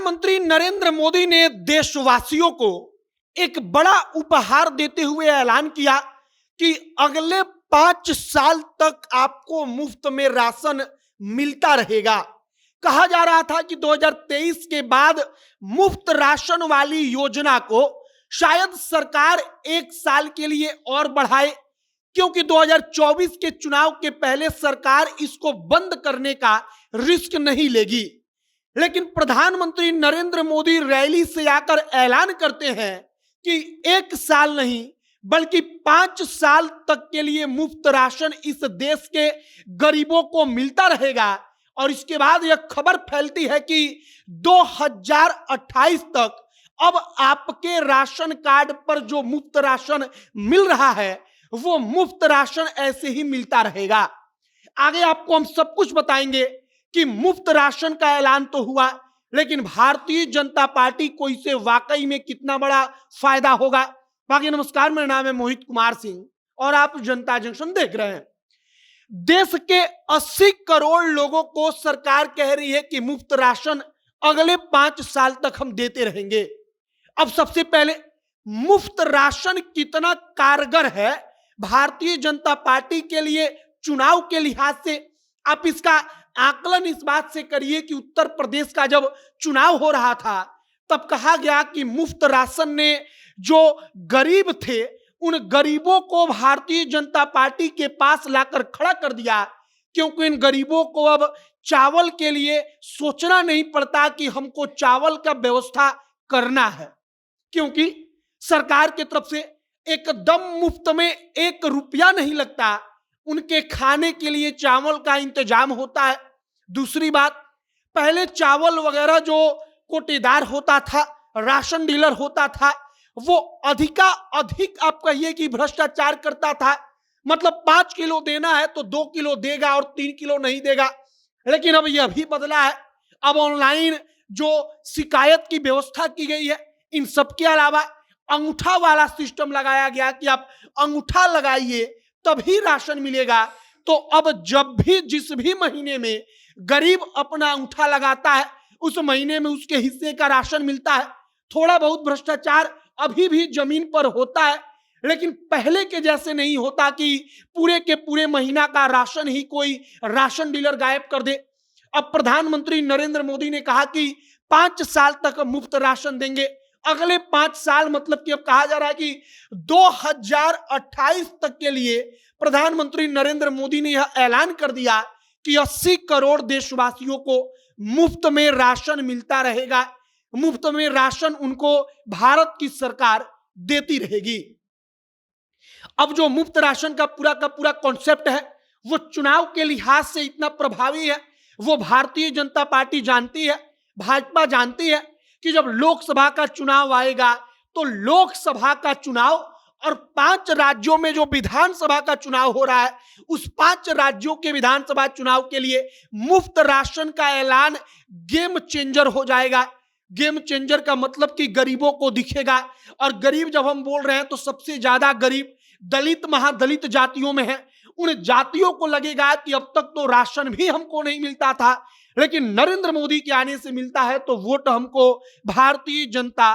प्रधानमंत्री नरेंद्र मोदी ने देशवासियों को एक बड़ा उपहार देते हुए ऐलान किया कि अगले 5 साल तक आपको मुफ्त में राशन मिलता रहेगा। कहा जा रहा था कि 2023 के बाद मुफ्त राशन वाली योजना को शायद सरकार 1 साल के लिए और बढ़ाए, क्योंकि 2024 के चुनाव के पहले सरकार इसको बंद करने का रिस्क नहीं लेगी। लेकिन प्रधानमंत्री नरेंद्र मोदी रैली से आकर ऐलान करते हैं कि 1 साल नहीं बल्कि 5 साल तक के लिए मुफ्त राशन इस देश के गरीबों को मिलता रहेगा। और इसके बाद यह खबर फैलती है कि 2028 तक अब आपके राशन कार्ड पर जो मुफ्त राशन मिल रहा है वो मुफ्त राशन ऐसे ही मिलता रहेगा। आगे आपको हम सब कुछ बताएंगे कि मुफ्त राशन का ऐलान तो हुआ, लेकिन भारतीय जनता पार्टी को इसे वाकई में कितना बड़ा फायदा होगा। बाकी नमस्कार, मेरा नाम है मोहित कुमार सिंह और आप जनता जंक्शन देख रहे हैं। देश के 80 करोड़ लोगों को सरकार कह रही है कि मुफ्त राशन अगले 5 साल तक हम देते रहेंगे। अब सबसे पहले मुफ्त राशन कितना कारगर है भारतीय जनता पार्टी के लिए चुनाव के लिहाज से, आप इसका आकलन इस बात से करिए कि उत्तर प्रदेश का जब चुनाव हो रहा था तब कहा गया कि मुफ्त राशन ने जो गरीब थे उन गरीबों को भारतीय जनता पार्टी के पास लाकर खड़ा कर दिया, क्योंकि इन गरीबों को अब चावल के लिए सोचना नहीं पड़ता कि हमको चावल का व्यवस्था करना है, क्योंकि सरकार की तरफ से एकदम मुफ्त में 1 रुपया नहीं लगता। उनके खाने के लिए चावल का इंतजाम होता है। दूसरी बात, पहले चावल वगैरह जो कोटेदार होता था, राशन डीलर होता था, वो अधिक आप कहिए कि भ्रष्टाचार करता था। मतलब 5 किलो देना है तो 2 किलो देगा और 3 किलो नहीं देगा। लेकिन अब यह भी बदला है। अब ऑनलाइन जो शिकायत की व्यवस्था की गई है, इन सब के अलावा अंगूठा वाला सिस्टम लगाया गया कि आप अंगूठा लगाइए तभी राशन मिलेगा। तो अब जब भी जिस भी महीने में गरीब अपना अंगूठा लगाता है उस महीने में उसके हिस्से का राशन मिलता है। थोड़ा बहुत भ्रष्टाचार अभी भी जमीन पर होता है, लेकिन पहले के जैसे नहीं होता कि पूरे के पूरे महीना का राशन ही कोई राशन डीलर गायब कर दे। अब प्रधानमंत्री नरेंद्र मोदी ने कहा कि 5 साल तक मुफ्त राशन देंगे। अगले 5 साल मतलब कि अब कहा जा रहा है कि 2028 तक के लिए प्रधानमंत्री नरेंद्र मोदी ने यह ऐलान कर दिया कि 80 करोड़ देशवासियों को मुफ्त में राशन मिलता रहेगा। मुफ्त में राशन उनको भारत की सरकार देती रहेगी। अब जो मुफ्त राशन का पूरा कॉन्सेप्ट है वो चुनाव के लिहाज से इतना प्रभावी है, वो भारतीय जनता पार्टी जानती है, भाजपा जानती है कि जब लोकसभा का चुनाव आएगा तो लोकसभा का चुनाव और 5 राज्यों में जो विधानसभा का चुनाव हो रहा है उस 5 राज्यों के विधानसभा चुनाव के लिए मुफ्त राशन का ऐलान गेम चेंजर हो जाएगा। गेम चेंजर का मतलब कि गरीबों को दिखेगा, और गरीब जब हम बोल रहे हैं तो सबसे ज्यादा गरीब दलित महादलित जातियों में है। उन जातियों को लगेगा कि अब तक तो राशन भी हमको नहीं मिलता था, लेकिन नरेंद्र मोदी के आने से मिलता है तो वोट हमको भारतीय जनता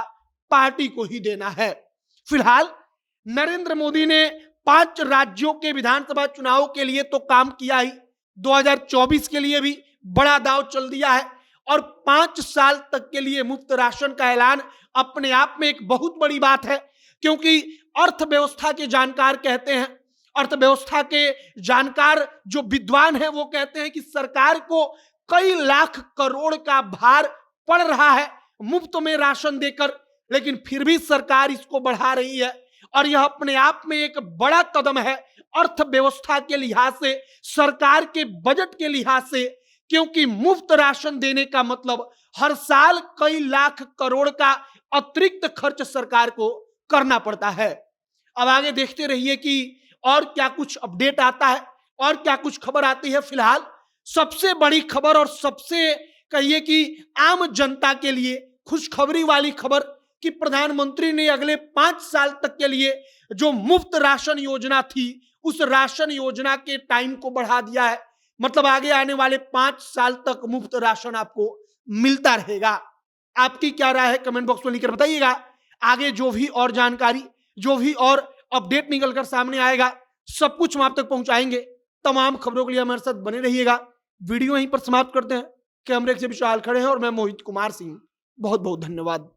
पार्टी को ही देना है। फिलहाल नरेंद्र मोदी ने 5 राज्यों के विधानसभा चुनाव के लिए तो काम किया ही, 2024 के लिए भी बड़ा दांव चल दिया है, और 5 साल तक के लिए मुफ्त राशन का ऐलान अपने आप में एक बहुत बड़ी बात है। क्योंकि अर्थव्यवस्था के जानकार कहते हैं, अर्थव्यवस्था के जानकार जो विद्वान हैं वो कहते हैं कि सरकार को कई लाख करोड़ का भार पड़ रहा है मुफ्त में राशन देकर, लेकिन फिर भी सरकार इसको बढ़ा रही है। और यह अपने आप में एक बड़ा कदम है अर्थव्यवस्था के लिहाज से, सरकार के बजट के लिहाज से, क्योंकि मुफ्त राशन देने का मतलब हर साल कई लाख करोड़ का अतिरिक्त खर्च सरकार को करना पड़ता है। अब आगे देखते रहिए कि और क्या कुछ अपडेट आता है और क्या कुछ खबर आती है। फिलहाल सबसे बड़ी खबर और सबसे कहिए कि आम जनता के लिए खुशखबरी वाली खबर कि प्रधानमंत्री ने अगले 5 साल तक के लिए जो मुफ्त राशन योजना थी उस राशन योजना के टाइम को बढ़ा दिया है। मतलब आगे आने वाले 5 साल तक मुफ्त राशन आपको मिलता रहेगा। आपकी क्या राय है कमेंट बॉक्स में लिखकर बताइएगा। आगे जो भी और जानकारी, जो भी और अपडेट निकलकर सामने आएगा, सब कुछ हम आप तक पहुंचाएंगे। तमाम खबरों के लिए हमारे साथ बने रहिएगा। वीडियो यहीं पर समाप्त करते हैं। कैमरे से विशाल खड़े हैं और मैं मोहित कुमार सिंह। बहुत बहुत धन्यवाद।